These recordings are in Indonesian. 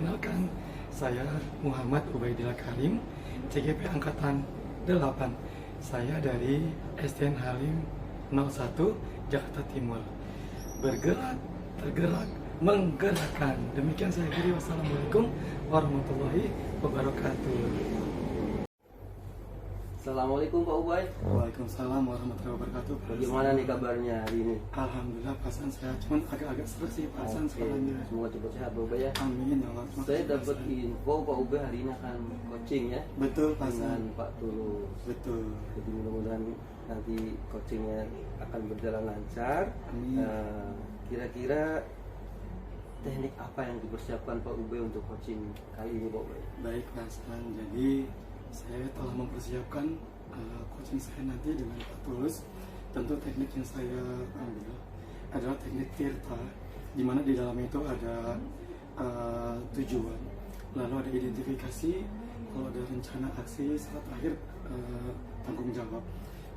Perkenalkan, saya Muhammad Ubaidillah Karim, CGP Angkatan 8. Saya dari SDN Halim 01, Jakarta Timur. Bergerak, tergerak, menggerakkan. Demikian saya kira. Wassalamualaikum warahmatullahi wabarakatuh. Assalamualaikum Pak Ubay. Waalaikumsalam warahmatullahi wabarakatuh. Bagaimana nih kabarnya hari ini? Alhamdulillah, perasaan saya cuman agak-agak seru sih perasaan sekolahnya. Semoga cepat sehat Pak Ubay ya. Amin ya Allah. Saya dapat info Pak Ubay hari ini akan coaching ya. Betul, Pak dengan Pak Tulus. Betul. Jadi mudah-mudahan nanti coachingnya akan berjalan lancar. Amin. Kira-kira teknik apa yang dipersiapkan Pak Ubay untuk coaching kali ini Pak Ubay? Baik Pak Hasan, jadi saya telah mempersiapkan coaching saya nanti dengan Pak Tulus. Tentu teknik yang saya ambil adalah teknik tirta, di mana di dalamnya itu ada tujuan, lalu ada identifikasi, kalau ada rencana aksi, serta terakhir tanggung jawab.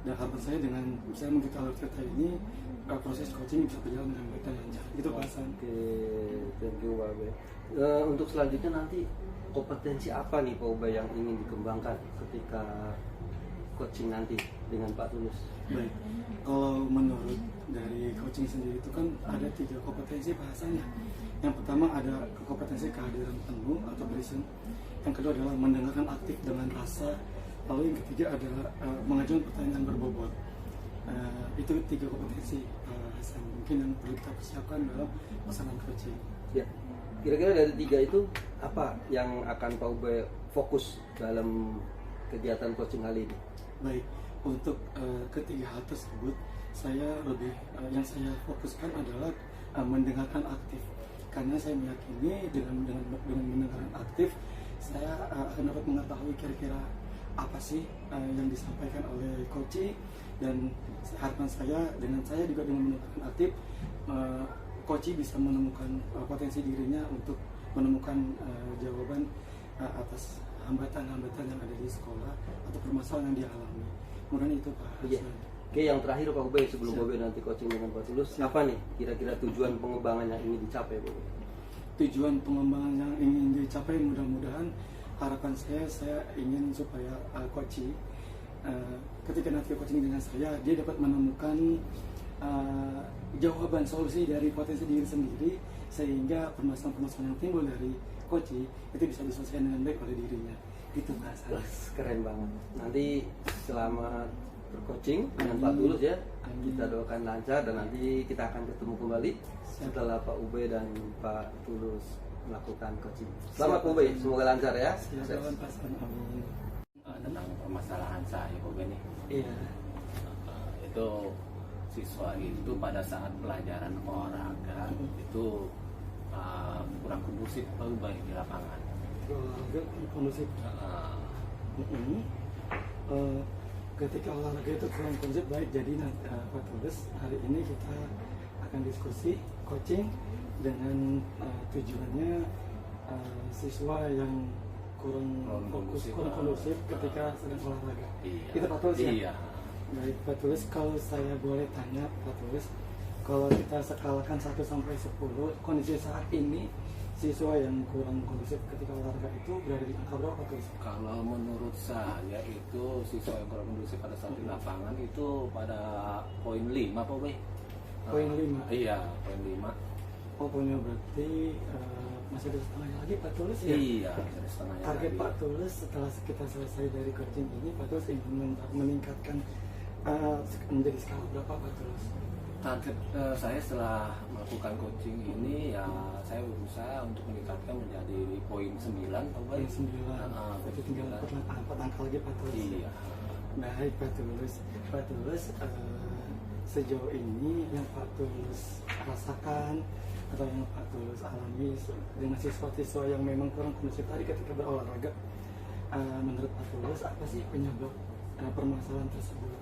Dan harapan saya dengan saya mengikuti alur tirta ini, proses coaching bisa berjalan dengan baik dan lancar. Itu Pak Hasan. Oke, thank you Pak Ubay. Untuk selanjutnya nanti kompetensi apa nih Pak Ubay yang ingin dikembangkan ketika coaching nanti dengan Pak Tulus? Baik, kalau menurut dari coaching sendiri itu kan ada 3 kompetensi bahasanya. Yang pertama ada kompetensi kehadiran penuh atau present. Yang kedua adalah mendengarkan aktif dengan rasa. Lalu yang ketiga adalah mengajukan pertanyaan berbobot. Itu 3 kompetensi Hasan. Mungkin yang perlu kita persiapkan dalam pelaksanaan coaching. Ya, kira-kira dari 3 itu apa yang akan Pak Ubay fokus dalam kegiatan coaching kali ini? Baik, untuk ketiga hal tersebut saya lebih yang saya fokuskan adalah mendengarkan aktif, karena saya meyakini dengan mendengarkan aktif saya akan dapat mengetahui kira-kira apa sih yang disampaikan oleh coach, dan harapan saya dengan mendengarkan aktif coach bisa menemukan potensi dirinya untuk menemukan jawaban atas hambatan-hambatan yang ada di sekolah atau permasalahan yang dia alami. Kemudian itu Pak Hasan. Iya. Oke, yang terakhir Pak Ubay sebelum Pak Ubay nanti coaching dengan Pak Tulus, apa nih kira-kira tujuan pengembangan yang ingin dicapai Pak Ubay? Tujuan pengembangan yang ingin dicapai mudah-mudahan harapan saya ingin supaya coach ketika nanti coaching dengan saya, dia dapat menemukan jawaban solusi dari potensi diri sendiri, sehingga permasalahan-permasalahan yang timbul dari coach itu bisa diselesaikan dengan baik oleh dirinya. Itu Pak Hasan. Keren banget. Nanti selamat bercoaching dengan Pak Tulus ya. Kita doakan lancar dan nanti kita akan ketemu kembali setelah Pak Ubay dan Pak Tulus melakukan coaching. Selamat Pak Ubay, semoga lancar ya. Silakan Pak Hasan. Amin. Tentang permasalahan saya Pak Ubay nih. Iya. Itu siswa itu pada saat pelajaran olahraga itu kurang kondusif Pak Ubay di lapangan. Olahraga kondusif. Ketika olahraga itu kurang kondusif, baik. Jadi Pak Tulus, hari ini kita akan diskusi coaching dengan tujuannya siswa yang kurang fokus, kurang kondusif ketika sedang olahraga. Iya. Itu Pak Tulus ya? Iya. Baik Pak Tulus, kalau saya boleh tanya Pak Tulus, kalau kita skalakan 1 sampai 10, kondisi saat ini siswa yang kurang kondusif ketika olahraga itu berada di angka berapa Pak Tulus? Kalau menurut saya itu siswa yang kurang kondusif pada saat di lapangan itu pada poin 5 Pak Ubay. Poin 5? Iya, poin 5. Oh, poinnya berarti masih ada setengahnya lagi Pak Tulus ya? Iya, ada setengahnya Target lagi. Pak Tulus setelah kita selesai dari coaching ini, Pak Tulus ingin meningkatkan menjadi skala berapa Pak Tulus? Target saya setelah melakukan coaching ini ya saya berusaha untuk meningkatkan menjadi poin 9 Pak Ubay. Poin 9, berarti tinggal 4 angka lagi Pak Tulus. Iya. Baik Pak Tulus. Pak Tulus, sejauh ini yang Pak Tulus rasakan atau yang Pak Tulus alami dengan siswa-siswa yang memang kurang kondusif tadi ketika berolahraga, menurut Pak Tulus apa sih penyebab permasalahan tersebut?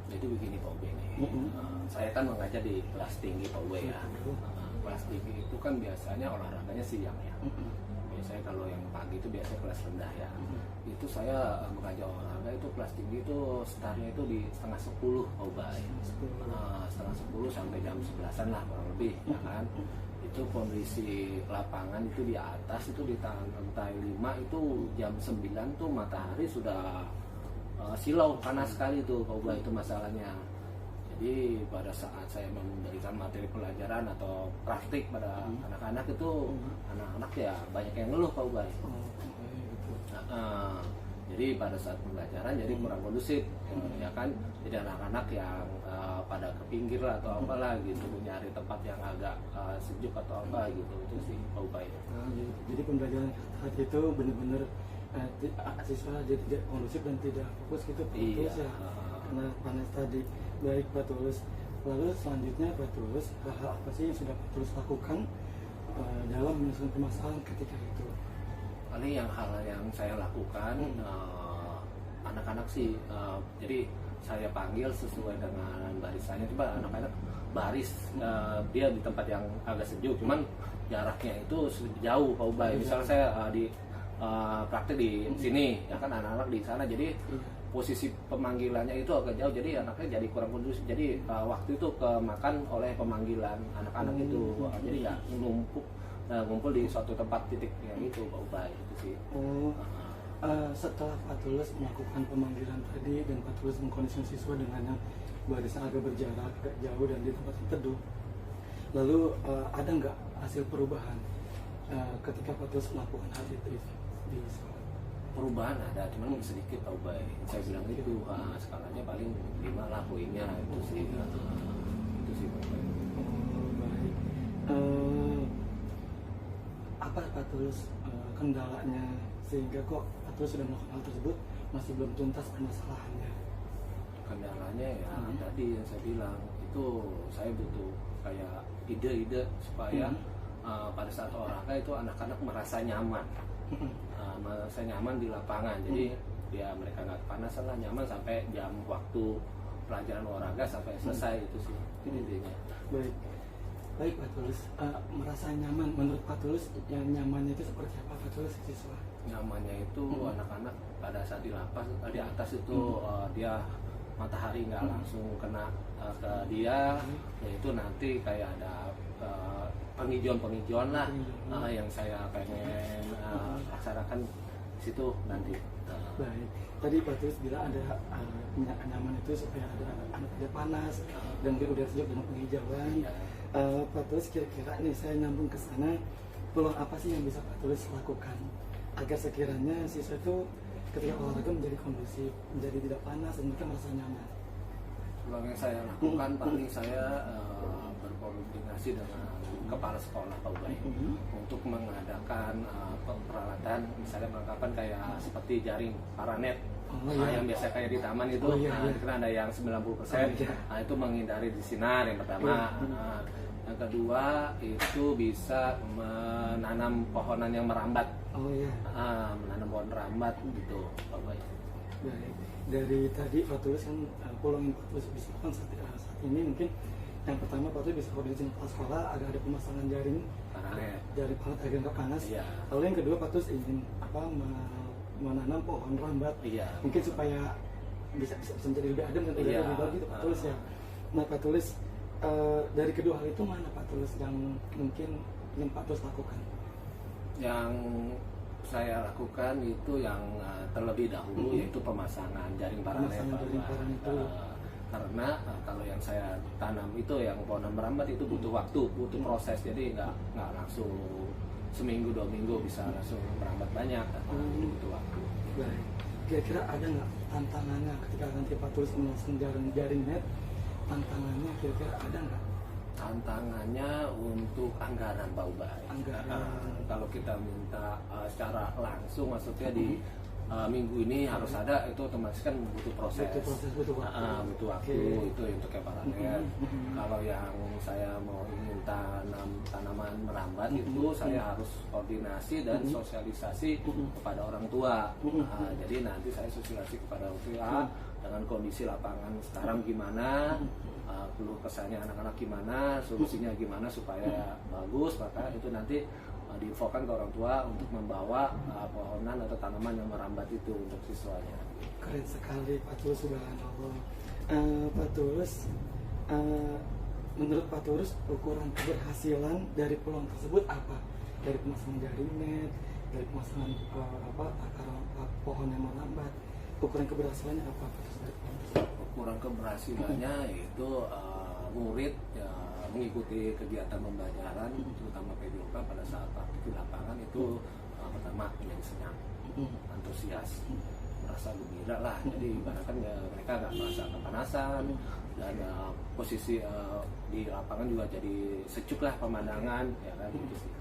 Jadi begini Pak Ubay nih, saya kan mengajar di kelas tinggi Pak Ubay ya. Kelas tinggi itu kan biasanya olahraganya siang ya. biasanya kalau yang pagi itu biasanya kelas rendah ya. Itu saya mengajar olahraga itu kelas tinggi itu startnya itu di setengah 10 Pak Ubay. Setengah 10 sampai jam 11-an lah kurang lebih ya kan. Itu kondisi lapangan itu di atas itu di lantai 5 itu jam 9 tuh matahari sudah silau panas sekali tuh Pak Ubay, itu masalahnya. Jadi pada saat saya memberikan materi pelajaran atau praktik pada anak-anak itu anak-anak ya banyak yang ngeluh Pak Ubay. Jadi pada saat pembelajaran jadi kurang kondusif ya kan. Jadi anak-anak yang pada ke pinggir lah atau apalah gitu, nyari tempat yang agak sejuk atau apa gitu, itu sih Pak Ubay. Jadi pembelajaran tadi itu benar-benar siswa jadi tidak kondusif dan tidak fokus gitu Pak Tulus ya, karena panas tadi. Baik Pak Tulus, lalu selanjutnya Pak Tulus, hal apa sih yang sudah Pak Tulus lakukan dalam menyelesaikan permasalahan ketika itu? Paling hal yang saya lakukan anak-anak sih, jadi saya panggil sesuai dengan barisannya. Coba anak-anak baris dia di tempat yang agak sejuk, cuman jaraknya itu jauh Pak Ubay. Misalnya saya di praktik di sini, ya kan anak-anak di sana, jadi posisi pemanggilannya itu agak jauh, jadi anaknya jadi kurang kondusif. Jadi waktu itu kemakan oleh pemanggilan anak-anak itu, jadi ya ngumpul di suatu tempat titik yang itu Pak Ubay itu sih. Setelah Pak Tulus melakukan pemanggilan tadi dan Pak Tulus mengkondisikan siswa dengan yang barisan agak berjarak, agak jauh dan di tempat yang teduh, lalu ada nggak hasil perubahan ketika Pak Tulus melakukan hal itu di sekolah? Perubahan ada, cuman sedikit Pak Ubay. Saya bilang itu skalanya paling 5 lah poinnya, itu sih. Itu sih Pak Ubay. Baik. Apa Pak Tulus kendalanya sehingga kok Pak Tulus sudah melakukan hal tersebut masih belum tuntas permasalahannya? Kendalanya ya tadi yang saya bilang itu, saya butuh kayak ide-ide supaya pada saat olahraga itu anak-anak merasa nyaman. Merasa nyaman di lapangan, jadi ya mereka nggak kepanasan lah, nyaman sampai jam waktu pelajaran olahraga sampai selesai. Itu sih intinya. Baik Pak Tulus, merasa nyaman menurut Pak Tulus, yang nyamannya itu seperti apa Pak Tulus siswa? Nyamannya itu anak-anak pada saat di lapas di atas itu dia matahari nggak langsung kena ke dia, yaitu nanti kayak ada penghijauan lah yang saya pengen laksanakan di situ nanti. Baik, tadi Pak Tulus bilang ada nyaman itu supaya anak tidak panas dan udara sejuk dengan penghijauan. Pak Tulus, kira-kira nih saya nyambung ke sana, peluang apa sih yang bisa Pak Tulus lakukan agar sekiranya siswa itu ketika olahraga menjadi kondusif, menjadi tidak panas dan mereka merasa nyaman? Peluang yang saya lakukan paling saya berkoordinasi dengan kepala sekolah Pak Ubay untuk mengadakan peralatan, misalnya perlengkapan kayak seperti jaring paranet yang biasa kayak di taman itu. Karena ada yang 90%, itu menghindari di sinar yang pertama. Yang kedua itu bisa menanam pohonan yang merambat. Menanam pohon rambat gitu Pak Ubay. Baik, dari tadi Pak Tulus kan peluang yang Pak Tulus bisa lakukan saat ini mungkin yang pertama Pak Tulus bisa koordinasi dengan kepala sekolah agar ada pemasangan jaring paranet agar nggak panas. Lalu yang kedua Pak Tulus ingin menanam pohon rambat, mungkin supaya bisa menjadi lebih adem dan tidak lebih bagus gitu Pak Tulus ya. Nah Pak Tulus, dari kedua hal itu mana Pak Tulus yang mungkin ingin Pak Tulus lakukan? Yang saya lakukan itu yang terlebih dahulu yaitu pemasangan jaring paranet. Karena kalau yang saya tanam itu yang pohon merambat itu butuh waktu, butuh proses, jadi nggak langsung seminggu 2 minggu bisa langsung merambat banyak, butuh waktu. Baik, kira-kira ada nggak tantangannya ketika nanti Pak Tulus memasang jaring net? Tantangannya kira-kira ada nggak? Tantangannya untuk anggaran Pak Ubay. Kalau kita minta secara langsung, maksudnya di minggu ini harus ada, itu otomatis kan butuh proses, butuh waktu. Itu untuk yang paranet. Kalau yang saya mau ingin tanaman merambat itu saya harus koordinasi dan sosialisasi kepada orang tua. Jadi nanti saya sosialisasi kepada orang tua dengan kondisi lapangan sekarang gimana, keluh kesahnya anak-anak gimana, solusinya gimana supaya bagus, maka itu nanti diinfokan ke orang tua untuk membawa pohonan atau tanaman yang merambat itu untuk siswanya. Keren sekali Pak Tulus, subhanallah. Pak Tulus, menurut Pak Tulus ukuran keberhasilan dari peluang tersebut apa? Dari pemasangan jaring, dari pemasangan akar pohon yang merambat, ukuran keberhasilannya apa Pak Tulus? Ukuran keberhasilannya itu murid mengikuti kegiatan pembelajaran terutama PDOK pada saat praktik di lapangan itu pertama menjadi senang, antusias, merasa gembira lah. Jadi ibaratkan mereka nggak merasa kepanasan dan posisi di lapangan juga jadi sejuk lah pemandangan, ya kan gitu sih.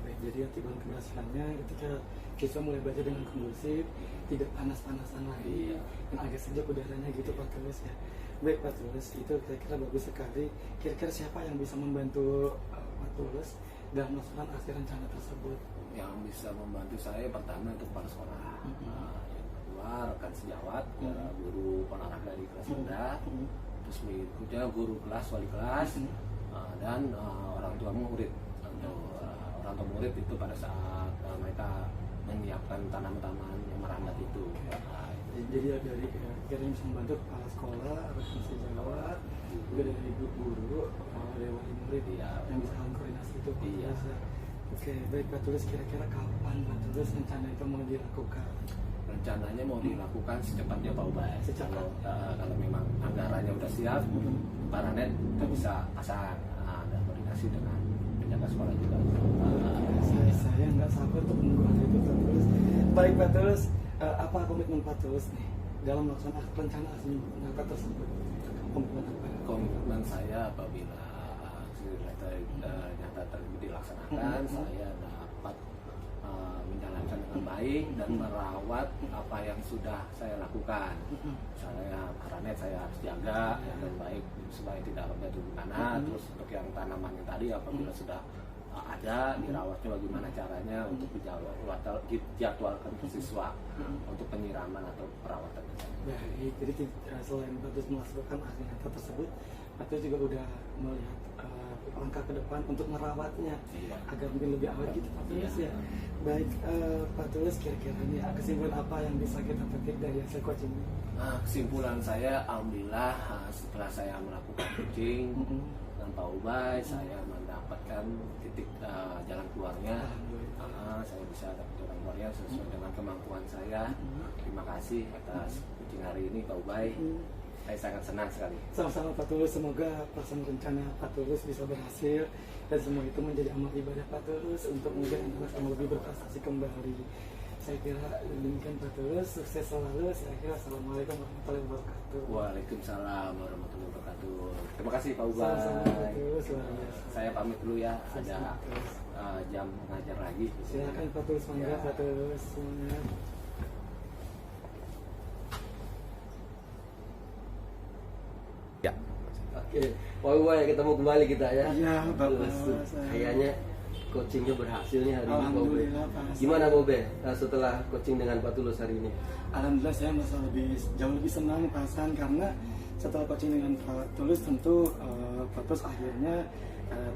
Baik, jadi akibat keberhasilannya ketika siswa mulai belajar dengan kondusif, tidak panas-panasan lagi, dan agak sejuk udaranya gitu Pak Tulus ya. Baik Pak Tulus, itu kira-kira bagus sekali. Kira-kira siapa yang bisa membantu Pak Tulus dalam melaksanakan aksi rencana tersebut? Yang bisa membantu saya pertama itu kepala sekolah, yang kedua rekan sejawat, guru penerang dari kelas rendah, terus berikutnya guru kelas, wali kelas, dan orang tua murid. Orang tua murid itu pada saat mereka menyiapkan tanaman-tanaman yang merambat itu. Jadi dari kira bisa membantu kepala sekolah, rekan sejawat, juga dari guru, dari wali murid yang bisa koordinasi itu Pak Tulus ya. Oke, baik Pak Tulus, kira-kira kapan Pak Tulus rencana itu mau dilakukan? Rencananya mau dilakukan secepatnya Pak Ubay. Kalau memang anggarannya udah siap, Pak Ranet kita bisa pasang dan koordinasi dengan penjaga sekolah juga. Saya nggak sabar untuk menunggu hari itu Pak Tulus. Baik Pak Tulus, apa komitmen Pak Tulus nih dalam melaksanakan rencana aksi nyata tersebut? Komitmen apa? Komitmen saya apabila aksi nyata tersebut dilaksanakan, saya dapat menjalankan dengan baik dan merawat apa yang sudah saya lakukan. Misalnya paranet saya harus jaga dengan baik supaya tidak jatuh di tanah. Terus untuk yang tanaman yang tadi apabila sudah ada, dirawatnya bagaimana caranya untuk dijadwalkan ke siswa untuk penyiraman atau perawatan. Baik, jadi selain Pak Tulus melaksanakan aksi nyata tersebut, Pak Tulus juga udah melihat langkah ke depan untuk merawatnya agar mungkin lebih awet gitu Pak Tulus ya. Baik Pak Tulus, kira-kira nih kesimpulan apa yang bisa kita petik dari hasil coaching ini? Kesimpulan saya, alhamdulillah setelah saya melakukan coaching dengan Pak Ubay, saya mendapatkan titik jalan keluarnya. Saya bisa dapat jalan keluarnya sesuai dengan kemampuan saya. Terima kasih atas coaching hari ini Pak Ubay. Saya sangat senang sekali. Sama-sama Pak Tulus, semoga pelaksanaan rencana Pak Tulus bisa berhasil dan semua itu menjadi amal ibadah Pak Tulus untuk menjadi anak yang lebih berprestasi kembali. Saya kira demikian Pak Tulus, sukses selalu. Saya kira assalamualaikum warahmatullahi wabarakatuh. Waalaikumsalam warahmatullahi wabarakatuh. Terima kasih Pak Ubay. Sama-sama Pak Tulus. Saya pamit dulu ya, ada jam mengajar lagi. Silakan Pak Tulus, mangga Pak Tulus. Semangat. Ya. Oke, Pak Ubay, ketemu kembali kita ya. Iya, Bapak. Kayaknya coachingnya berhasil nih hari ini Pak Ubay. Alhamdulillah Pak. Gimana Pak Ubay setelah coaching dengan Pak Tulus hari ini? Alhamdulillah saya merasa jauh lebih senang Pak Hasan, karena setelah coaching dengan Pak Tulus tentu Pak Tulus akhirnya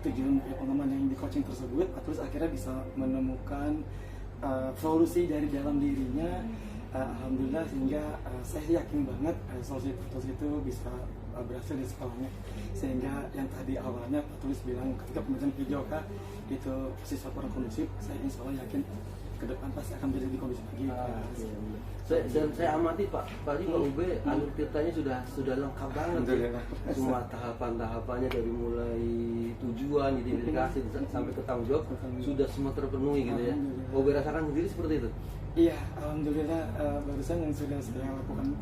tujuan pengalaman yang di coaching tersebut, Pak Tulus akhirnya bisa menemukan solusi dari dalam dirinya. Alhamdulillah, sehingga saya yakin banget solusi Pak Tulus itu bisa berhasil di sekolahnya. Sehingga yang tadi awalnya Pak Tulus bilang ketika pembahasan PJOK itu siswa kurang kondusif, saya insya Allah yakin ke depan pasti akan menjadi lebih kondusif lagi. Dan saya amati Pak Ubay, alur ceritanya sudah lengkap banget ya. Semua tahapan-tahapannya dari mulai tujuan, identifikasi sampai ke tanggung jawab sudah semua terpenuhi gitu ya. Pak Ubay rasakan sendiri seperti itu? Iya, alhamdulillah barusan yang sudah saya lakukan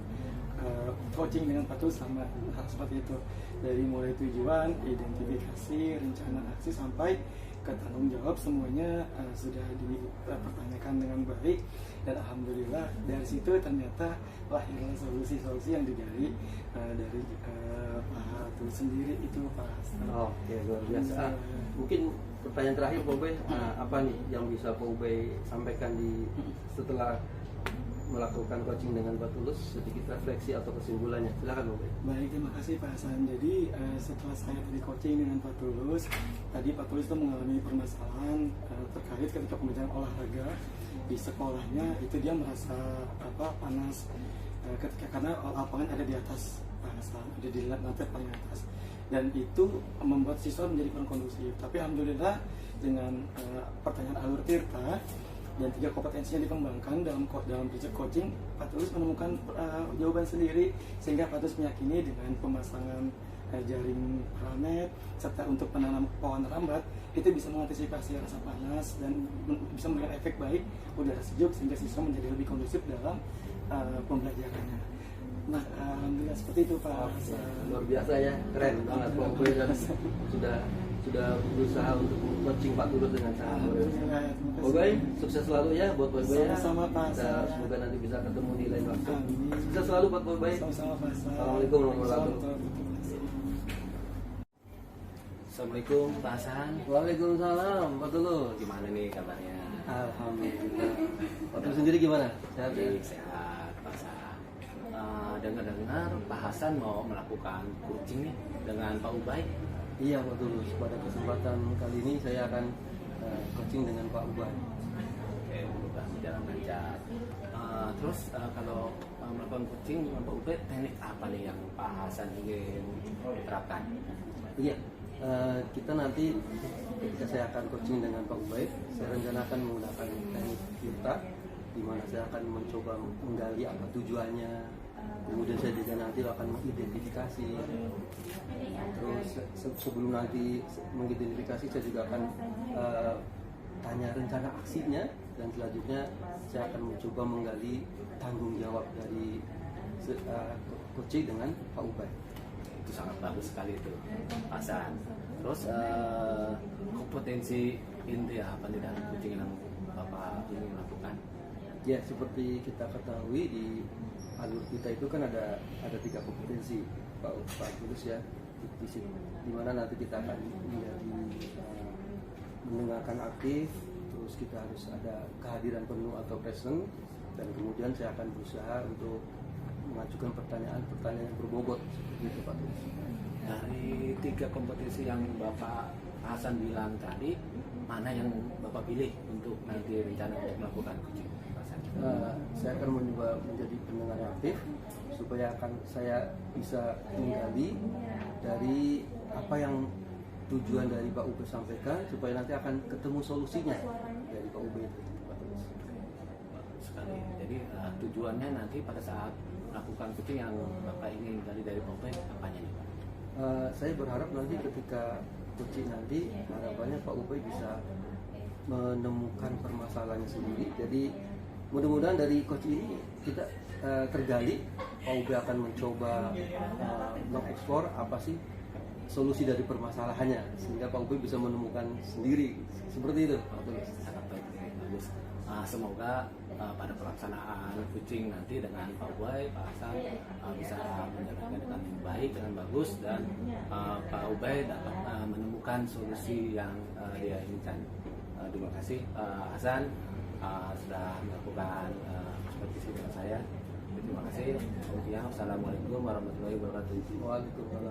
coaching dengan Pak Tulus sama hal seperti itu, dari mulai tujuan, identifikasi, rencana aksi sampai ke tanggung jawab, semuanya sudah dipertanyakan dengan baik, dan alhamdulillah dari situ ternyata lahirlah solusi-solusi yang digali dari Pak Tulus sendiri itu Pak Hasan. Oke, luar biasa. Mungkin pertanyaan terakhir Pak Ubay, apa nih yang bisa Pak Ubay sampaikan setelah melakukan coaching dengan Pak Tulus, sedikit refleksi atau kesimpulannya? Silakan Pak Ubay. Baik, terima kasih Pak Hasan. Jadi setelah saya tadi coaching dengan Pak Tulus, tadi Pak Tulus itu mengalami permasalahan terkait ketika pembelajaran olahraga di sekolahnya, itu dia merasa panas ketika karena lapangan ada di atas Pak Hasan, ada di lantai paling atas, dan itu membuat siswa menjadi kurang kondusif. Tapi alhamdulillah dengan pertanyaan alur tirta dan 3 kompetensi yang dikembangkan dalam belajar coaching, Pak Tulus menemukan jawaban sendiri, sehingga Pak Tulus meyakini dengan pemasangan jaring paranet serta untuk penanam pohon rambat itu bisa mengantisipasi rasa panas dan bisa memberikan efek baik udara sejuk sehingga siswa menjadi lebih kondusif dalam pembelajarannya. Nah, alhamdulillah seperti itu Pak. Luar biasa ya, keren banget Pak Ubay, dan sudah berusaha untuk coaching Pak Tulus dengan sangat luar biasa. Pak Ubay, sukses selalu ya buat Pak Ubay ya. Sama-sama Pak. Semoga nanti bisa ketemu di lain waktu. Amin. Sukses selalu buat Pak Ubay. Sama-sama Pak. Assalamualaikum warahmatullahi wabarakatuh. Assalamualaikum Pak Hasan. Waalaikumsalam Pak Tulus. Gimana nih kabarnya? Alhamdulillah. Pak Tulus sendiri gimana? Sehat ya? Baik, sehat Pak Hasan. Dengar-dengar Pak Hasan mau melakukan coaching nih dengan Pak Ubay. Iya Pak Tulus, pada kesempatan kali ini saya akan coaching dengan Pak Ubay. Oke, mudah-mudahan berjalan lancar. Terus kalau melakukan coaching dengan Pak Ubay, teknik apa nih yang Pak Hasan ingin terapkan? Iya, kita nanti ketika saya akan coaching dengan Pak Ubay, saya rencanakan menggunakan teknik tirta, di mana saya akan mencoba menggali apa tujuannya. Kemudian saya juga nanti akan mengidentifikasi. Terus sebelum nanti mengidentifikasi, saya juga akan tanya rencana aksinya, dan selanjutnya saya akan mencoba menggali tanggung jawab dari coaching dengan Pak Ubay. Itu sangat bagus sekali itu Pak Hasan. Terus kompetensi inti apa nih dalam coaching yang Bapak ingin lakukan? Ya, seperti kita ketahui di alur kita itu kan ada 3 kompetensi Pak Tulus ya, di mana nanti kita akan menjadi mendengarkan aktif, terus kita harus ada kehadiran penuh atau present, dan kemudian saya akan berusaha untuk mengajukan pertanyaan yang berbobot seperti itu Pak Tulus. Dari 3 kompetensi yang Bapak Hasan bilang tadi, mana yang Bapak pilih untuk nanti rencana untuk melakukan coaching? Saya akan mencoba menjadi pendengar aktif supaya saya bisa menggali dari apa yang tujuan dari Pak Ubay sampaikan, supaya nanti akan ketemu solusinya dari Pak Ubay itu. Bagus sekali. Jadi tujuannya nanti pada saat melakukan coaching yang Bapak ingin gali dari Pak Ubay, apanya nih Pak? Saya berharap nanti ketika coaching nanti, harapannya Pak Ubay bisa menemukan permasalahannya sendiri. Jadi mudah-mudahan dari coach ini kita tergali, Pak Ubay akan mencoba mengeksplor apa sih solusi dari permasalahannya, sehingga Pak Ubay bisa menemukan sendiri. Seperti itu Pak Tulus. Sangat baik, bagus. Semoga pada pelaksanaan coaching nanti dengan Pak Ubay, Pak Hasan bisa menjalankan dengan baik, dengan bagus, dan Pak Ubay dapat menemukan solusi yang dia inginkan. Terima kasih Pak Hasan sudah melakukan kompetisi dengan saya. Terima kasih. Wassalamualaikum warahmatullahi wabarakatuh. Waalaikumsalam.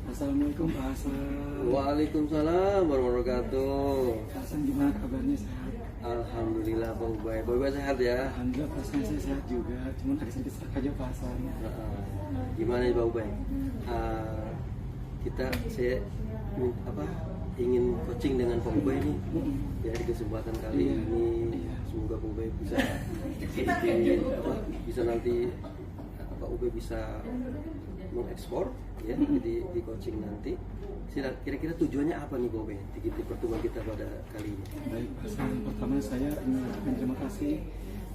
Assalamualaikum Pak Hasan. Waalaikumsalam warahmatullahi wabarakatuh. Pak Hasan, gimana kabarnya, sehat? Alhamdulillah Pak Ubay. Pak Ubay sehat ya? Alhamdulillah Pak Hasan, saya sehat juga. Cuma agak sedikit serak aja Pak Hasan. Gimana nih Pak Ubay? Saya ingin coaching dengan Pak Ubay nih. Ya, di kesempatan kali ini semoga Pak Ubay bisa bisa nanti Pak Ubay bisa mengekspor ya, jadi di coaching nanti. Kira-kira tujuannya apa nih Pak Ubay di pertemuan kita pada kali ini? Baik Pak Hasan, pertama saya ingin mengucapkan terima kasih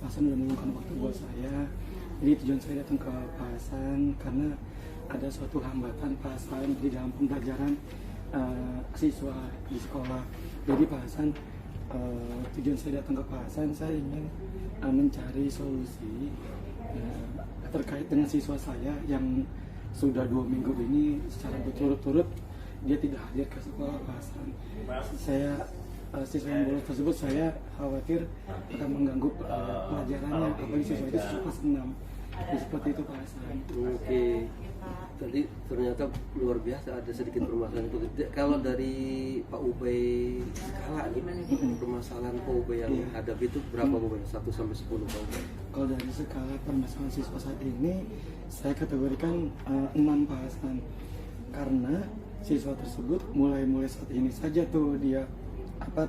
Pak Hasan sudah meluangkan waktu buat saya. Jadi tujuan saya datang ke Pak Hasan karena ada suatu hambatan Pak Hasan di dalam pembelajaran siswa di sekolah. Jadi Pak Hasan, tujuan saya datang ke Pak Hasan, saya ingin mencari solusi terkait dengan siswa saya yang sudah 2 minggu ini secara berturut-turut dia tidak hadir ke sekolah Pak Hasan. Siswa yang bolos tersebut saya khawatir akan mengganggu pelajarannya, apalagi siswa itu siswa kelas 6. Jadi seperti itu Pak Hasan. Oke. Tadi ternyata luar biasa ada sedikit permasalahan itu. Kalau dari Pak Ubay skala nih, permasalahan Pak Ubay yang hadapi itu berapa Pak Ubay? 1 sampai 10 Pak Ubay? Kalau dari skala permasalahan siswa saat ini saya kategorikan 6 Pak Hasan. Karena siswa tersebut mulai saat ini saja tuh dia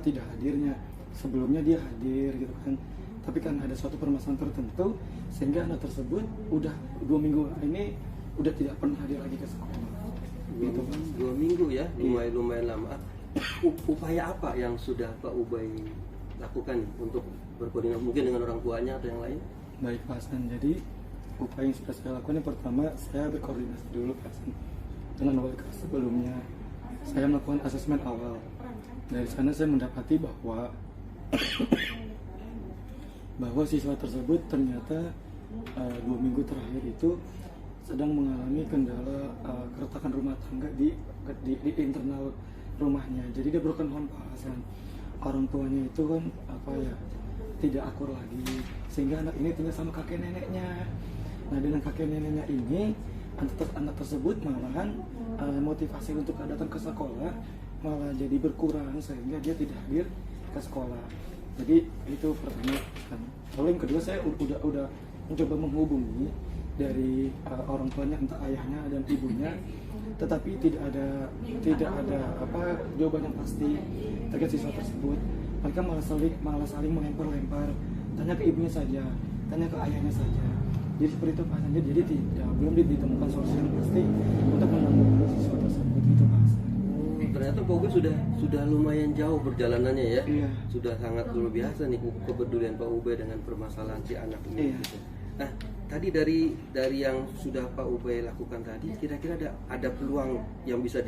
tidak hadirnya. Sebelumnya dia hadir gitu kan. Tapi karena ada suatu permasalahan tertentu sehingga anak tersebut udah 2 minggu ini udah tidak pernah hadir lagi ke sekolah. Gitu, 2 minggu ya, lumayan lama. Upaya apa yang sudah Pak Ubay lakukan untuk berkoordinasi mungkin dengan orang tuanya atau yang lain? Baik Pak Hasan, jadi upaya yang sudah saya lakukan yang pertama saya berkoordinasi dulu Pak Hasan dengan wali kelas sebelumnya. Saya melakukan asesmen awal. Dari sana saya mendapati bahwa siswa tersebut ternyata 2 minggu terakhir itu sedang mengalami kendala keretakan rumah tangga di internal rumahnya. Jadi dia broken home Pak Hasan. Orang tuanya itu kan tidak akur lagi, sehingga anak ini tinggal sama kakek neneknya. Nah dengan kakek neneknya ini anak tersebut malahan motivasi untuk datang ke sekolah malah jadi berkurang sehingga dia tidak hadir ke sekolah. Jadi itu pertama. Lalu yang kedua saya udah mencoba menghubungi dari orang tuanya entah ayahnya dan ibunya, tetapi tidak ada jawaban yang pasti terkait siswa tersebut. Mereka malah saling melempar-lempar, tanya ke ibunya saja, tanya ke ayahnya saja. Jadi seperti itu Pak. Jadi belum ditemukan solusi yang pasti untuk menangani siswa tersebut itu Pak. Ternyata Pak Ubay sudah lumayan jauh perjalanannya ya. Iya. Sudah sangat luar biasa nih kepedulian Pak Ubay dengan permasalahan si anak ini. Iya. Gitu. Nah, tadi dari yang sudah Pak Ubay lakukan tadi, kira-kira ada peluang yang bisa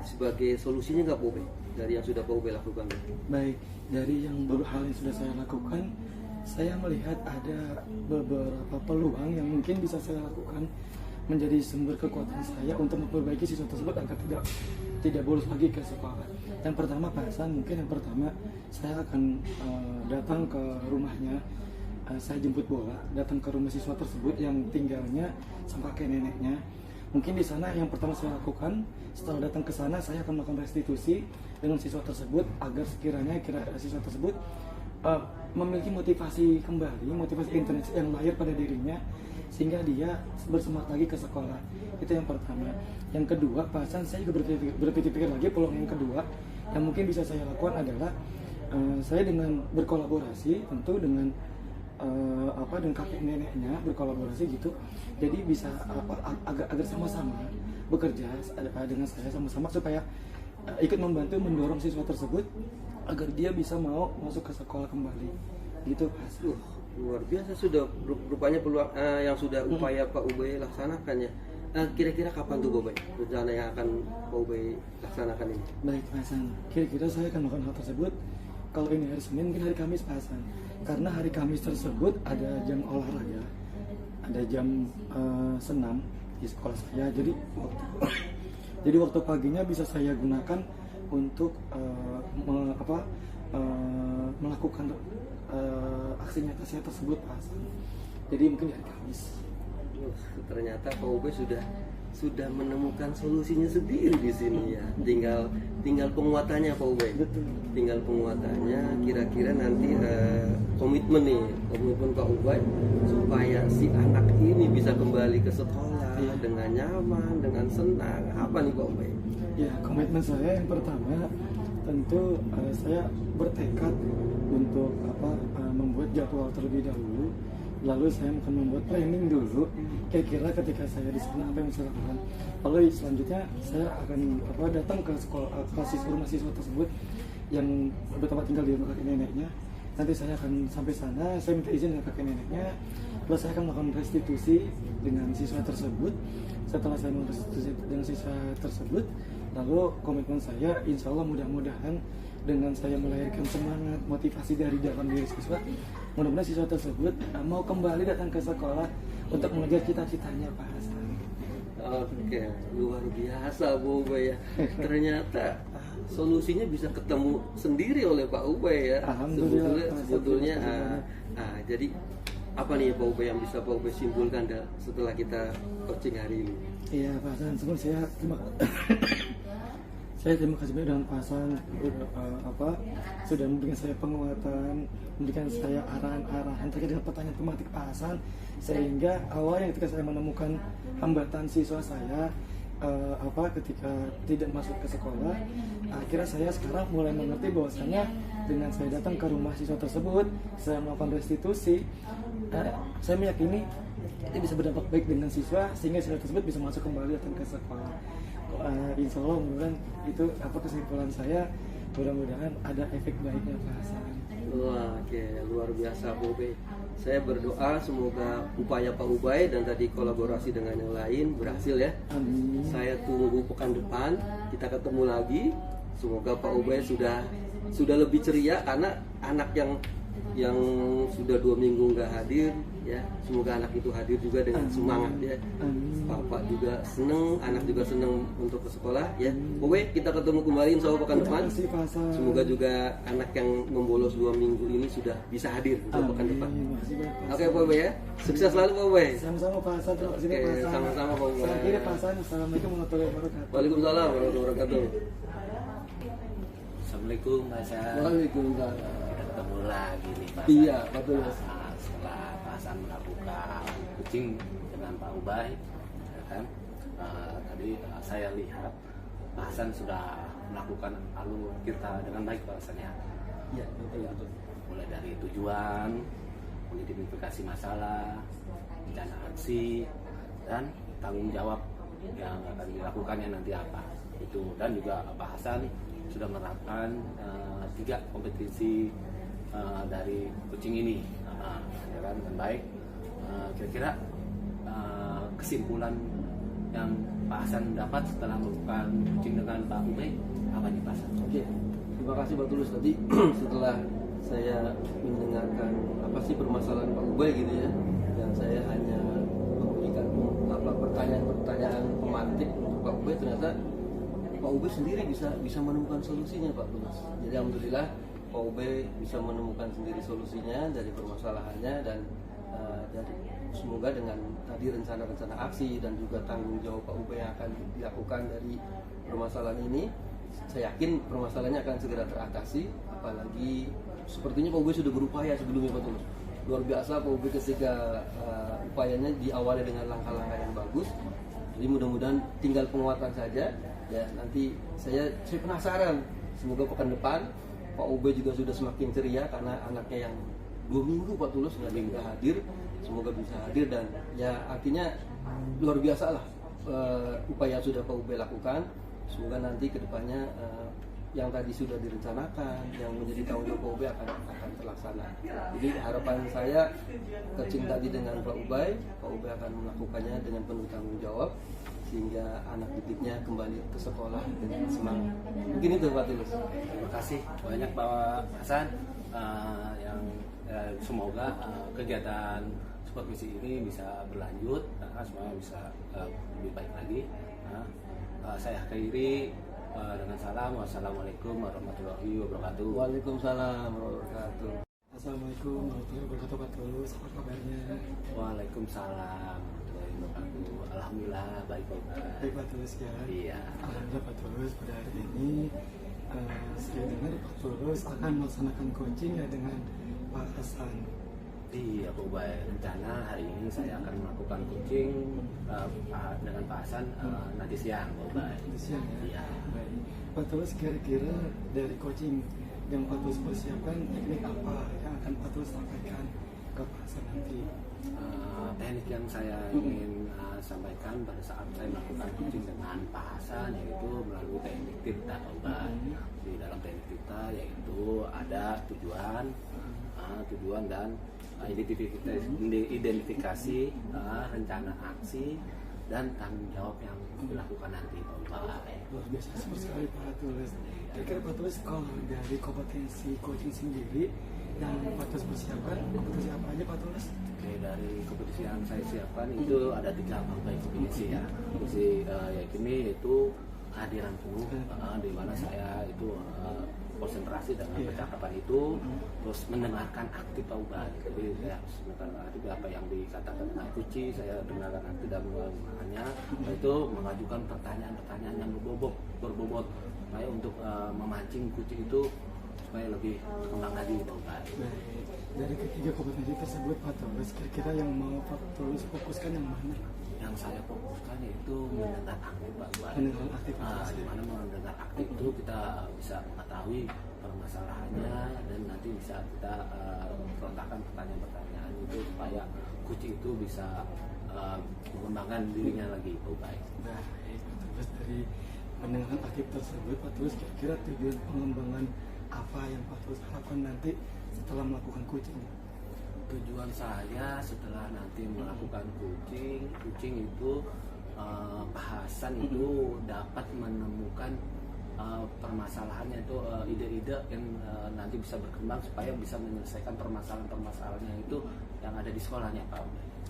sebagai solusinya nggak Pak Ubay dari yang sudah Pak Ubay lakukan? Baik, dari yang hal yang sudah saya lakukan, saya melihat ada beberapa peluang yang mungkin bisa saya lakukan menjadi sumber kekuatan saya untuk memperbaiki siswa tersebut agar tidak bolos lagi ke sekolah. Yang pertama Pak Hasan, mungkin yang pertama saya akan datang ke rumahnya. Saya jemput bola, datang ke rumah siswa tersebut yang tinggalnya sama kakek neneknya. Mungkin di sana yang pertama saya lakukan, setelah datang ke sana saya akan melakukan restitusi dengan siswa tersebut agar sekiranya siswa tersebut memiliki motivasi kembali, motivasi intrinsik yang lahir pada dirinya, sehingga dia bersemangat lagi ke sekolah. Itu yang pertama. Yang kedua, Pak Hasan, saya juga berpikir lagi peluang yang kedua yang mungkin bisa saya lakukan adalah saya dengan berkolaborasi tentu dengan dengan kakek neneknya berkolaborasi gitu. Jadi bisa agar sama-sama bekerja dengan saya sama-sama supaya ikut membantu mendorong siswa tersebut agar dia bisa mau masuk ke sekolah kembali gitu Pak. Luar biasa sudah rupanya peluang yang sudah upaya Pak Ubay laksanakan ya. Kira-kira kapan tuh Pak Ubay rencana yang akan Pak Ubay laksanakan ini? Baik Pak Hasan, kira-kira saya akan melakukan hal tersebut kalau ini hari Senin, mungkin hari Kamis Pak Hasan. Karena hari Kamis tersebut ada jam olahraga, ada jam senam di sekolah saya. Jadi waktu paginya bisa saya gunakan untuk melakukan aksi nyata saya tersebut Pak Hasan. Jadi mungkin hari Kamis. Ternyata Pak Ubay sudah menemukan solusinya sendiri di sini ya. Tinggal penguatannya Pak Ubay. Betul. Tinggal penguatannya. Kira-kira nanti komitmen Pak Ubay supaya si anak ini bisa kembali ke sekolah dengan nyaman, dengan senang. Apa nih Pak Ubay? Ya, komitmen saya yang pertama tentu saya bertekad untuk membuat jadwal terlebih dahulu. Lalu saya akan membuat planning dulu. Kira-kira ketika saya di sana apa yang saya lakukan. Lalu selanjutnya saya akan datang ke sekolah rumah siswa tersebut yang bertempat tinggal di rumah kakek neneknya. Nanti saya akan sampai sana, saya minta izin dengan kakek neneknya. Lalu saya akan melakukan restitusi dengan siswa tersebut. Setelah saya melakukan restitusi dengan siswa tersebut, lalu komitmen saya, insya Allah mudah-mudahan dengan saya melahirkan semangat, motivasi dari dalam diri siswa, mudah-mudahan siswa tersebut mau kembali datang ke sekolah untuk mengejar cita-citanya Pak Hasan. Oke, luar biasa Bu Ubay ya. Ternyata solusinya bisa ketemu sendiri oleh Pak Ubay ya. Alhamdulillah, Sebetulnya jadi apa nih Pak Ubay yang bisa Pak Ubay simpulkan setelah kita coaching hari ini? Iya Pak Hasan, sebelum saya terima kasih banyak dengan Pak Hasan sudah memberikan saya penguatan, memberikan saya arahan-arahan terkait dengan pertanyaan tematik Pak Hasan, sehingga awalnya ketika saya menemukan hambatan siswa saya ketika tidak masuk ke sekolah, akhirnya saya sekarang mulai mengerti bahwasanya dengan saya datang ke rumah siswa tersebut, saya melakukan restitusi, saya meyakini itu bisa berdampak baik dengan siswa sehingga siswa tersebut bisa masuk kembali datang ke sekolah. Insya Allah mudah-mudahan itu kesimpulan saya, mudah-mudahan ada efek baiknya Pak Hasan. Wah, oke, luar biasa Pak Ubay. Saya berdoa semoga upaya Pak Ubay dan tadi kolaborasi dengan yang lain berhasil ya. Amin. Saya tunggu pekan depan kita ketemu lagi. Semoga Pak Ubay sudah lebih ceria karena anak yang sudah 2 minggu nggak hadir ya, semoga anak itu hadir juga dengan semangat ya. Bapak juga seneng, anak juga seneng untuk ke sekolah ya. Oke, kita ketemu kembali insya Allah pekan depan. Semoga juga anak yang membolos 2 minggu ini sudah bisa hadir untuk pekan depan. Oke Pak Ubay ya, sukses selalu Pak Ubay. Sama-sama Pak Hasan, terima kasih Pak Hasan. Sama-sama Pak Ubay. Saya kira Pak Hasan, Assalamualaikum warahmatullahi wabarakatuh. Waalaikumsalam warahmatullahi wabarakatuh. Assalamualaikum Pak Hasan. Waalaikumsalam. Kita ketemu lagi nih Pak. Iya, betul. Setelah Pak Hasan melakukan coaching dengan Pak Ubay, ya kan? Tadi saya lihat Pak Hasan sudah melakukan alur kita dengan baik Pak Hasan ya. Iya, betul. Mulai dari tujuan, mengidentifikasi masalah, rencana aksi, dan tanggung jawab yang akan dilakukannya nanti apa itu. Dan juga Pak Hasan sudah menerapkan 3 kompetensi dari coaching ini, ya kan, dengan baik. Kira-kira kesimpulan yang Pak Hasan dapat setelah melakukan coaching dengan Pak Ubay apa nih Pak Hasan? Oke, terima kasih Pak Tulus tadi. Setelah saya mendengarkan apa sih permasalahan Pak Ubay gitu ya, dan saya hanya memberikan pertanyaan pemantik untuk Pak Ubay, ternyata Pak Ubay sendiri bisa menemukan solusinya Pak Tulus. Jadi alhamdulillah Pak Ubay bisa menemukan sendiri solusinya dari permasalahannya, dan dari semoga dengan tadi rencana-rencana aksi dan juga tanggung jawab Pak Ubay yang akan dilakukan dari permasalahan ini, saya yakin permasalahannya akan segera teratasi. Apalagi sepertinya Pak Ubay sudah berupaya sebelumnya Pak Tulus. Luar biasa Pak Ubay ketika upayanya diawali dengan langkah-langkah yang bagus. Jadi mudah-mudahan tinggal penguatan saja. Ya, nanti saya penasaran, semoga pekan depan Pak Ubay juga sudah semakin ceria karena anaknya yang 2 minggu Pak Tulus nggak hadir, semoga bisa hadir, dan ya artinya luar biasa lah upaya yang sudah Pak Ubay lakukan. Semoga nanti kedepannya yang tadi sudah direncanakan, yang menjadi tanggung jawab Pak Ubay akan terlaksana. Jadi harapan saya coaching tadi dengan Pak Ubay akan melakukannya dengan penuh tanggung jawab sehingga anak didiknya kembali ke sekolah dengan semangat. Mungkin itu Pak Tulus. Terima kasih banyak Pak Hasan, yang semoga kegiatan support misi ini bisa berlanjut, semuanya bisa lebih baik lagi. Saya akhiri dengan salam. Wassalamualaikum warahmatullahi wabarakatuh. Waalaikumsalam warahmatullahi wabarakatuh. Assalamualaikum warahmatullahi wabarakatuh Pak Tulus, apa kabarnya? Waalaikumsalam warahmatullahi wabarakatuh. Alhamdulillah baik Pak. Baik Pak Tulus ya. Iya. Alhamdulillah Pak Tulus, pada hari ini saya dengar Pak Tulus akan melaksanakan coaching ya dengan Pak Hasan. Iya Pak Ubay, rencana hari ini saya akan melakukan coaching dengan Pak Hasan nanti siang Pak Ubay. Nanti siang ya? Iya. Baik. Pak Tulus, kira-kira dari coaching yang Pak Tulus persiapkan, teknik apa yang akan Pak Tulus sampaikan ke Pak Hasan nanti? Teknik yang saya ingin sampaikan pada saat saya melakukan coaching dengan Pak Hasan yaitu melalui teknik TIRTA Pak Ubay. Di dalam teknik TIRTA yaitu ada tujuan dan identifikasi rencana aksi, dan tanggung jawab yang dilakukan nanti Pak Ubay. Luar biasa sekali Pak Tulus. Kira-kira Pak Tulus kalau dari kompetensi coaching sendiri yang Pak Tulus persiapkan, kompetisi apa aja Pak Tulus? Oke, dari kompetisi yang saya siapkan itu ada 3 bangkai kompetisi ya. Kompetisi yakini itu kehadiran penuh, di mana saya itu konsentrasi dengan percakapan itu, terus mendengarkan aktif Pak Ubay. Jadi saya harus mendengarkan aktif apa yang dikatakan dengan Kuci, saya dengarkan aktif dan mendengarkannya, itu mengajukan pertanyaan-pertanyaan yang berbobot supaya untuk memancing Kuci itu supaya lebih berkembang lagi Pak Ubay. Dari ketiga kompetensi tersebut Pak Tulus, kira-kira yang mau Pak Tulus fokuskan yang mana? Yang saya fokuskan yaitu mendengar aktif Pak Ubay. Mendengar aktif. Di mana mendengar aktif itu kita bisa mengetahui permasalahannya dan nanti bisa kita lontarkan pertanyaan-pertanyaan itu supaya Kuci itu bisa mengembangkan dirinya lagi Pak Ubay. Baik, Pak Tulus, dari mendengar aktif tersebut Pak Tulus, kira-kira tujuan pengembangan apa yang Pak Tulus harapkan nanti setelah melakukan coaching? Tujuan saya setelah nanti melakukan coaching itu Pak Hasan itu dapat menemukan permasalahannya itu ide-ide yang nanti bisa berkembang supaya bisa menyelesaikan permasalahan-permasalahannya itu yang ada di sekolahnya Pak.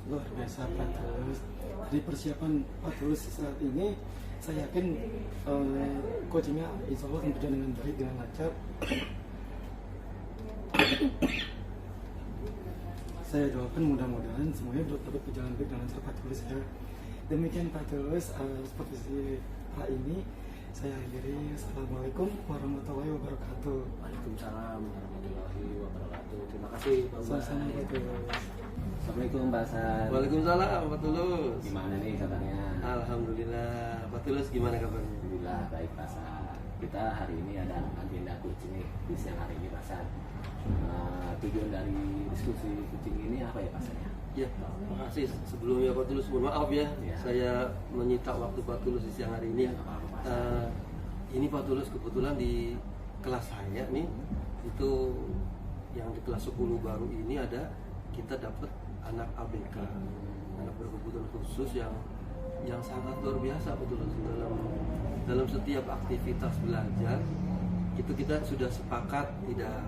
Luar biasa Pak Tulus. Dari persiapan Pak Tulus saat ini, saya yakin coachingnya insya Allah akan berjalan dengan baik, dengan lancar. Saya doakan mudah-mudahan semuanya dapat berjalan baik dengan lancar Pak Tulus ya. Demikian Pak Tulus, seperti hari ini saya akhiri. Assalamualaikum warahmatullahi wabarakatuh. Waalaikumsalam warahmatullahi wabarakatuh. Terima kasih Pak Ubay. Sama-sama Pak Tulus. Assalamualaikum Pak Hasan. Waalaikumsalam Pak Tulus. Gimana nih kabarnya? Alhamdulillah. Pak Tulus gimana kabarnya? Alhamdulillah baik Pak Hasan. Kita hari ini ada agenda coaching nih di siang hari ini Pak Hasan. Tujuan dari diskusi coaching ini apa ya Pak Hasan? Ya, terima kasih. Sebelumnya Pak Tulus mohon maaf ya, saya menyita waktu Pak Tulus di siang hari ini. Ini Pak Tulus kebetulan di kelas saya nih, itu yang di kelas 10 baru ini ada, kita dapat anak ABK, anak berkebutuhan khusus yang sangat luar biasa Pak Tulus dalam setiap aktivitas belajar. Itu kita sudah sepakat, tidak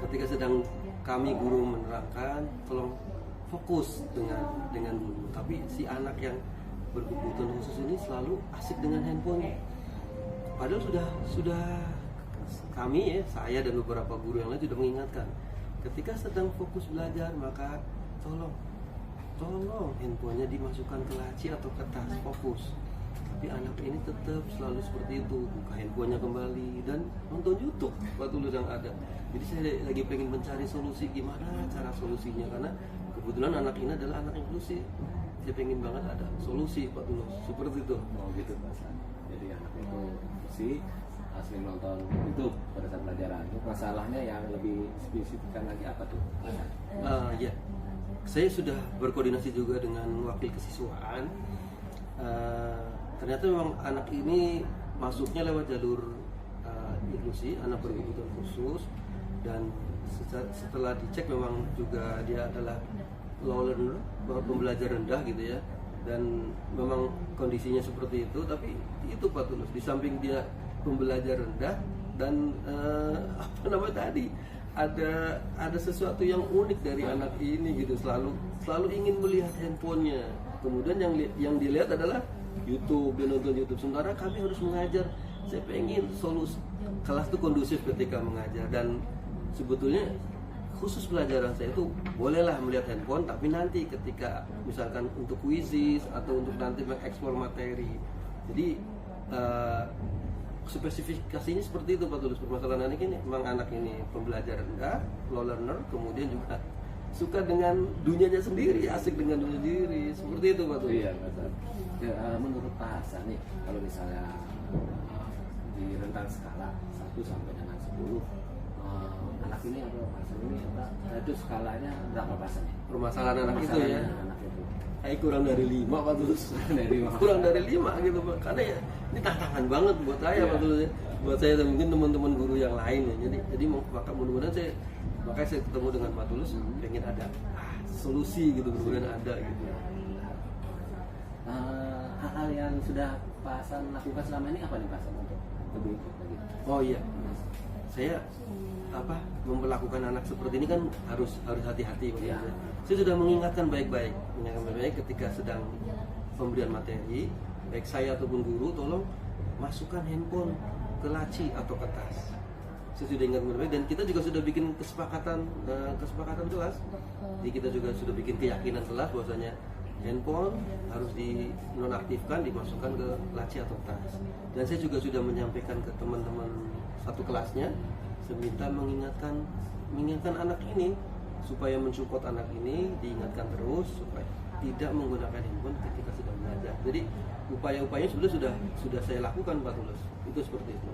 ketika sedang kami guru menerangkan, tolong fokus dengan guru. Tapi si anak yang berkebutuhan khusus ini selalu asik dengan handphone. Padahal sudah kami ya, saya dan beberapa guru yang lain sudah mengingatkan, ketika sedang fokus belajar maka tolong handphonenya dimasukkan ke laci atau ke tas, fokus. Tapi anak ini tetap selalu seperti itu, buka handphonenya kembali dan nonton YouTube Pak Tulus yang ada. Jadi saya lagi pengen mencari solusi, gimana cara solusinya, karena kebetulan anak ini adalah anak inklusi. Saya pengen banget ada solusi Pak Tulus seperti itu. Oh gitu Pak Hasan. Jadi anak itu sih sering nonton YouTube pada saat pelajaran. Itu masalahnya yang lebih spesifikkan lagi apa tuh Pak Hasan? Ya, saya sudah berkoordinasi juga dengan wakil kesiswaan. Ternyata memang anak ini masuknya lewat jalur inklusi, anak berkebutuhan khusus, dan setelah dicek memang juga dia adalah low learner, pembelajar rendah gitu ya, dan memang kondisinya seperti itu. Tapi itu Pak Tulus, di samping dia pembelajar rendah dan apa namanya tadi, ada sesuatu yang unik dari anak ini gitu, selalu ingin melihat handphonenya. Kemudian yang dilihat adalah YouTube, dia nonton YouTube. Sementara kami harus mengajar. Saya pengen solusi kelas itu kondusif ketika mengajar, dan sebetulnya khusus pelajaran saya itu bolehlah melihat handphone, tapi nanti ketika misalkan untuk kuisis atau untuk nanti mengeksplor materi. Jadi spesifikasinya seperti itu Pak Tulus. Permasalahan anak ini memang anak ini pembelajar rendah, low learner, kemudian juga suka dengan dunianya sendiri, asik dengan dunia sendiri, seperti itu Pak Tulus. Iya Pak Hasan. Ya, menurut Pak Hasan nih, kalau misalnya di rentang skala 1 sampai dengan 10, anak ini atau Pak Hasan ini itu skalanya berapa Pak Hasan? Permasalahan anak itu ya, anak itu. kurang dari 5 Pak Tulus. Kurang dari 5 gitu Pak. Karena ya ini tantangan banget buat saya Pak Tulus ya. Buat saya dan mungkin teman-teman guru yang lain ya. Jadi maka mudah-mudahan makanya saya ketemu dengan Pak Tulus, pengen ada solusi gitu, mudah-mudahan ada gitu. hal yang sudah Pak Hasan lakukan selama ini apa nih Pak Hasan untuk lebih lagi? Oh iya, saya memperlakukan anak seperti ini kan harus hati-hati. Iya. Saya sudah mengingatkan baik-baik ketika sedang pemberian materi, baik saya ataupun guru, tolong masukkan handphone ke laci atau ke tas. Saya sudah ingat baik-baik, dan kita juga sudah bikin kesepakatan kelas. Jadi kita juga sudah bikin keyakinan kelas bahwasanya handphone harus dinonaktifkan, dimasukkan ke laci atau tas. Dan saya juga sudah menyampaikan ke teman-teman satu kelasnya, saya minta mengingatkan anak ini supaya mensupport anak ini, diingatkan terus supaya tidak menggunakan handphone ketika sedang belajar. Jadi upaya-upayanya sebenarnya sudah saya lakukan Pak Tulus. Itu seperti itu.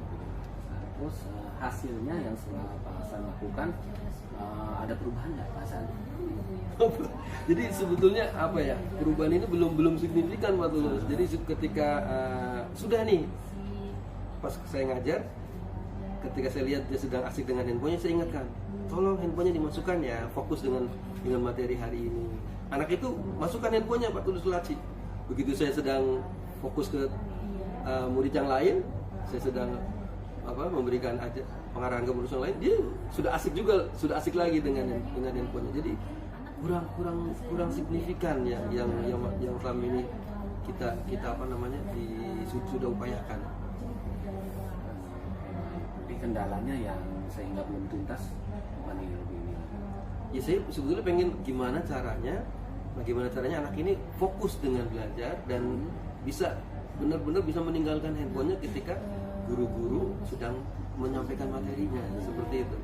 Terus hasilnya yang setelah Pak Hasan lakukan ada perubahan nggak Pak Hasan? Jadi sebetulnya apa ya, perubahan ini belum signifikan Pak Tulus. Jadi ketika sudah nih pas saya ngajar, ketika saya lihat dia sedang asik dengan handphonenya, saya ingatkan, tolong handphonenya dimasukkan ya, fokus dengan materi hari ini. Anak itu masukkan handphonenya Pak Tulus laci. Begitu saya sedang fokus ke murid yang lain, saya sedang memberikan pengarahan ke murid yang lain, dia sudah asik lagi dengan handphonenya. Jadi kurang signifikan ya yang selama ini kita sudah upayakan. Tapi kendalanya yang sehingga belum tuntas apa nih lebih ini? Ya saya sebetulnya pengen bagaimana caranya anak ini fokus dengan belajar dan bisa benar-benar bisa meninggalkan handphonenya ketika guru-guru sedang menyampaikan materinya, seperti itu.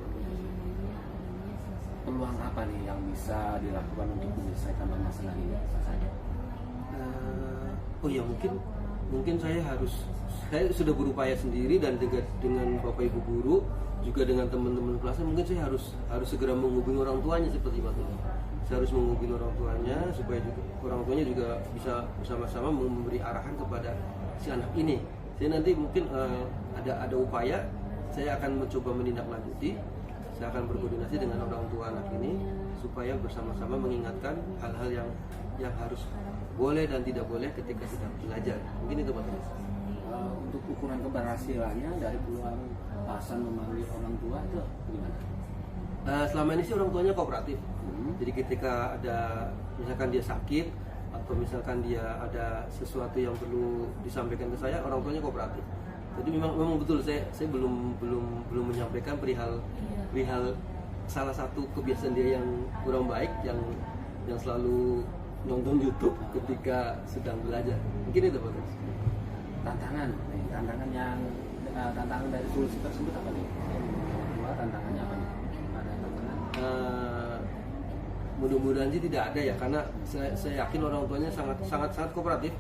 Peluang apa nih yang bisa dilakukan untuk menyelesaikan masalah ini? Oh ya, mungkin saya sudah berupaya sendiri, dan dengan Bapak Ibu guru juga dengan teman-teman kelasnya, mungkin saya harus segera menghubungi orang tuanya seperti itu. Saya harus menghubungi orang tuanya supaya juga orang tuanya juga bisa bersama-sama memberi arahan kepada si anak ini. Saya nanti mungkin ada upaya, saya akan mencoba menindaklanjuti. Saya akan berkoordinasi dengan orang tua anak ini supaya bersama-sama mengingatkan hal-hal yang harus boleh dan tidak boleh ketika sedang belajar. Mungkin itu Pak Tulus. Untuk ukuran keberhasilannya dari peluang Pak Hasan memanggil orang tua itu gimana? Selama ini sih orang tuanya kooperatif. Jadi ketika ada misalkan dia sakit atau misalkan dia ada sesuatu yang perlu disampaikan ke saya, orang tuanya kooperatif. Jadi memang betul saya belum menyampaikan perihal salah satu kebiasaan dia yang kurang baik, yang selalu nonton YouTube ketika sedang belajar. Mungkin itu Pak. Tantangan dari solusi tersebut apa nih? Tantangannya apa nih? Ada tantangan? Mudah-mudahan sih tidak ada ya, karena saya yakin orang tuanya sangat kooperatif.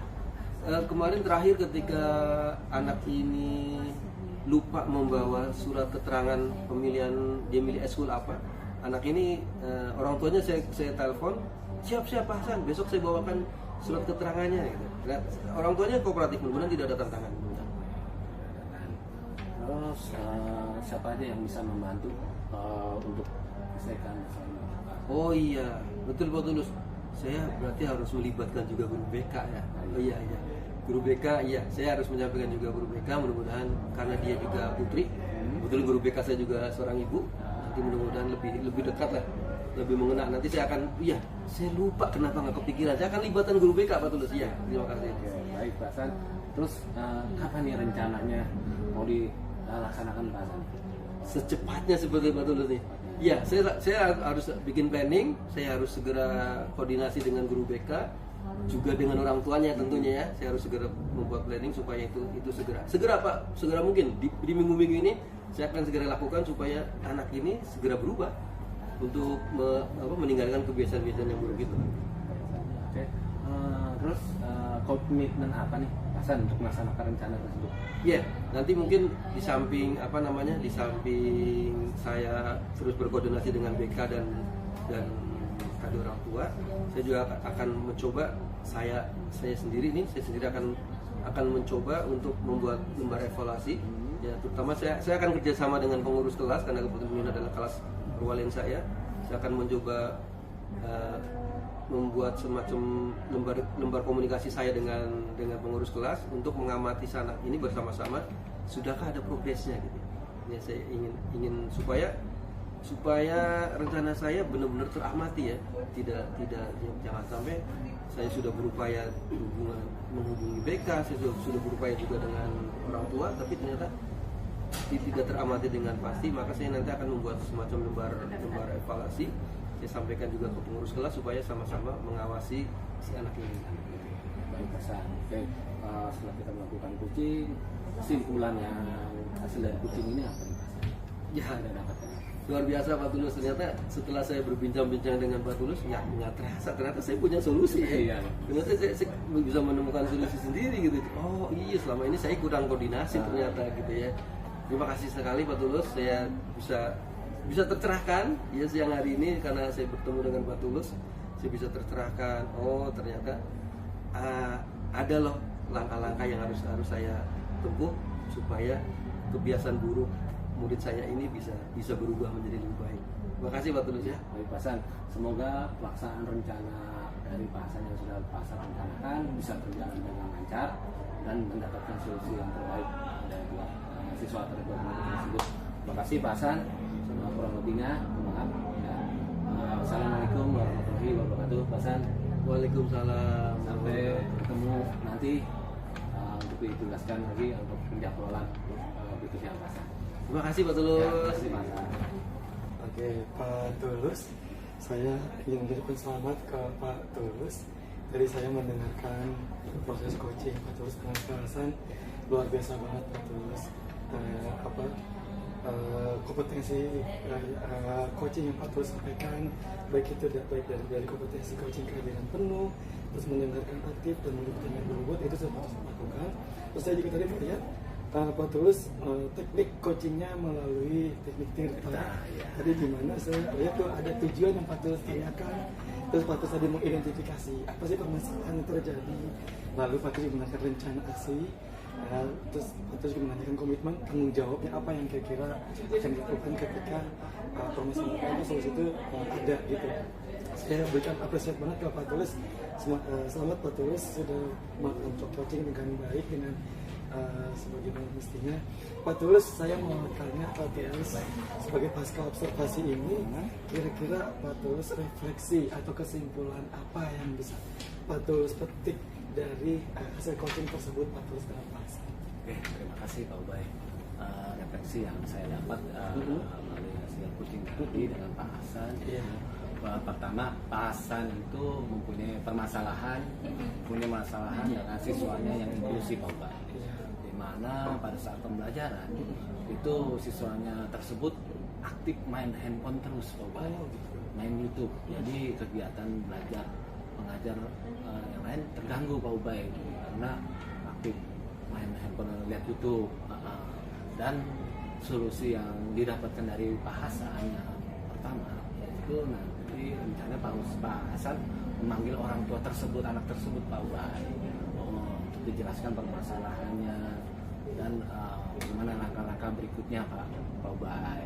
Kemarin terakhir ketika anak ini lupa membawa surat keterangan pemilihan dia milih eskul apa, anak ini orang tuanya saya telepon, siap Pak Hasan, besok saya bawakan surat keterangannya gitu. Nah, orang tuanya kooperatif, mudah-mudahan tidak ada tantangan. Terus siapa aja yang bisa membantu untuk menyelesaikan masalah ini? Oh iya, betul Pak Tulus. Saya berarti harus melibatkan juga guru BK ya. Oh iya. Guru BK, iya. Saya harus menyampaikan juga guru BK. Mudah-mudahan karena dia juga putri. Betul guru BK saya juga seorang ibu. Nanti mudah-mudahan lebih dekat lah, lebih mengena. Nanti saya akan, saya lupa kenapa nggak kepikiran. Saya akan libatkan guru BK Pak Tulus. Iya, terima kasih. Oke, baik Pak Hasan. Terus kapan nih rencananya mau dilaksanakan Pak Hasan? Secepatnya seperti Pak Tulus nih. Ya, saya harus bikin planning, saya harus segera koordinasi dengan guru BK, juga dengan orang tuanya tentunya ya. Saya harus segera membuat planning supaya itu segera Pak, segera mungkin di minggu-minggu ini saya akan segera lakukan supaya anak ini segera berubah untuk meninggalkan kebiasaan-kebiasaan yang buruk itu. Oke. Terus komitmen apa nih Pak Hasan untuk melaksanakan rencana tersebut? Ya, nanti mungkin di samping saya terus berkoordinasi dengan BK dan kadang orang tua, saya juga akan mencoba saya sendiri akan mencoba untuk membuat lembar evaluasi. Ya, terutama saya akan kerjasama dengan pengurus kelas karena kebetulan ini adalah kelas perwalian saya. Saya akan mencoba membuat semacam lembar komunikasi saya dengan pengurus kelas untuk mengamati sana ini bersama-sama, sudahkah ada progresnya gitu. Ya, saya ingin supaya rencana saya benar-benar teramati ya, tidak jangan sampai saya sudah berupaya menghubungi BK, saya sudah berupaya juga dengan orang tua, tapi ternyata tidak teramati dengan pasti. Maka saya nanti akan membuat semacam lembar evaluasi, saya sampaikan juga ke pengurus kelas supaya sama-sama mengawasi si anak ini. Baik, pesan. Oke, setelah kita melakukan coaching, kesimpulan yang hasil dari coaching ini apa nih, Pak? Ya, Anda dapatkan. luar biasa Pak Tulus. Ternyata setelah saya berbincang-bincang dengan Pak Tulus, nggak ternyata saya punya solusi ya. Iya. Ternyata saya bisa menemukan solusi sendiri gitu. Oh iya, selama ini saya kurang koordinasi ternyata gitu ya. Terima kasih sekali Pak Tulus, saya bisa tercerahkan ya siang hari ini karena saya bertemu dengan Pak Tulus. Saya bisa tercerahkan. Oh ternyata ada loh langkah-langkah yang harus saya tempuh supaya kebiasaan buruk murid saya ini bisa berubah menjadi lebih baik. Terima kasih Pak Tulus ya. Baik, Pak Hasan. Semoga pelaksanaan rencana dari Pak Hasan yang sudah Pak Hasan rencanakan bisa berjalan dengan lancar dan mendapatkan solusi yang terbaik dari siswa terbaik tersebut. Terima kasih Pak Hasan. Kurang lebihnya, maaf. Ya. Assalamualaikum warahmatullahi wabarakatuh, Pak Hasan. Waalaikumsalam. Sampai ketemu nanti untuk ditugaskan lagi untuk penjadwalan berikutnya, Pak Hasan. Terima kasih Pak Tulus. Ya, terima kasih Pak Hasan. Oke, Pak Tulus, saya ingin memberikan selamat ke Pak Tulus. Jadi saya mendengarkan proses coaching Pak Tulus dengan Pak Hasan, luar biasa banget Pak Tulus. Kompetensi coaching yang Pak Tulus sampaikan, baik dari kompetensi coaching kehadiran penuh, terus mendengarkan aktif dan mendukung yang berbobot, itu sudah Pak Tulus lakukan. Terus saya juga tadi melihat Pak Tulus teknik coachingnya melalui teknik TIRTA. Tadi di mana saya lihat tuh ada tujuan yang Pak Tulus tanyakan. Terus Pak Tulus tadi mengidentifikasi apa sih permasalahan yang terjadi. Lalu Pak Tulus menanyakan rencana aksi. Terus Pak Tulus juga menanyakan komitmen, tanggung jawabnya apa yang kira-kira akan dilakukan ketika permasalahan itu solusi itu ada gitu. Saya berikan apresiasi banget ke Pak Tulus. Selamat Pak Tulus sudah melakukan coaching dengan baik, dengan sebagaimana mestinya. Pak Tulus, saya mau tanya Pak Tulus sebagai pasca observasi ini, kira-kira Pak Tulus refleksi atau kesimpulan apa yang bisa Pak Tulus petik dari hasil coaching tersebut Pak Tulus dengan Pak Hasan? Oke, terima kasih Pak Ubay. Refleksi yang saya dapat melalui hasil coaching tadi dengan Pak Hasan. Pertama, Pak Hasan itu mempunyai permasalahan, dengan siswanya yang inklusif Pak Ubay. Mana pada saat pembelajaran itu siswanya tersebut aktif main handphone terus Pak Ubay, main YouTube. Jadi kegiatan belajar mengajar yang lain terganggu Pak Ubay karena aktif main handphone, lihat YouTube. Dan solusi yang didapatkan dari Pak Hasan yang pertama yaitu nanti rencana Pak Hasan memanggil orang tua tersebut, anak tersebut Pak Ubay, untuk dijelaskan permasalahannya dan bagaimana langkah-langkah berikutnya Pak Ubay.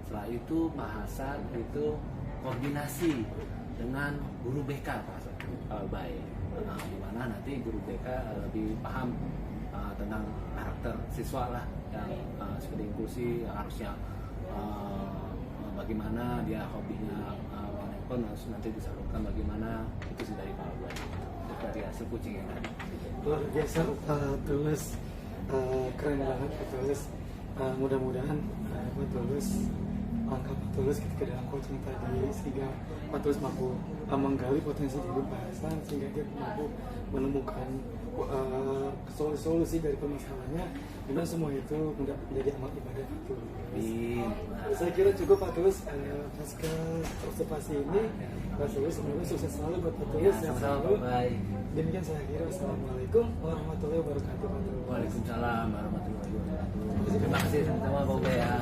Setelah itu Pak Hasan itu koordinasi dengan guru BK Pak Ubay, di mana nanti guru BK lebih paham tentang karakter siswa lah yang seperti inklusi, yang harusnya bagaimana dia hobinya handphone, harus nanti disalurkan bagaimana, itu sih dari Pak Ubay. Itu dari hasil coaching yang tadi. Luar biasa Pak Tulus. Keren banget Pak Tulus. Mudah-mudahan Pak Tulus, langkah Pak Tulus ketika dalam coaching tadi, sehingga Pak Tulus mampu menggali potensi diri Pak Hasan, sehingga dia mampu menemukan solusi dari permasalahannya, dan semua itu menjadi amal ibadah Pak Tulus. Saya kira cukup Pak Tulus pasca observasi ini. Pak Tulus, semoga sukses selalu buat Pak Tulus. Demikian saya kira. Assalamualaikum warahmatullahi wabarakatuh. Waalaikumsalam warahmatullahi wabarakatuh. Terima kasih sama-sama Pak Ubay ya.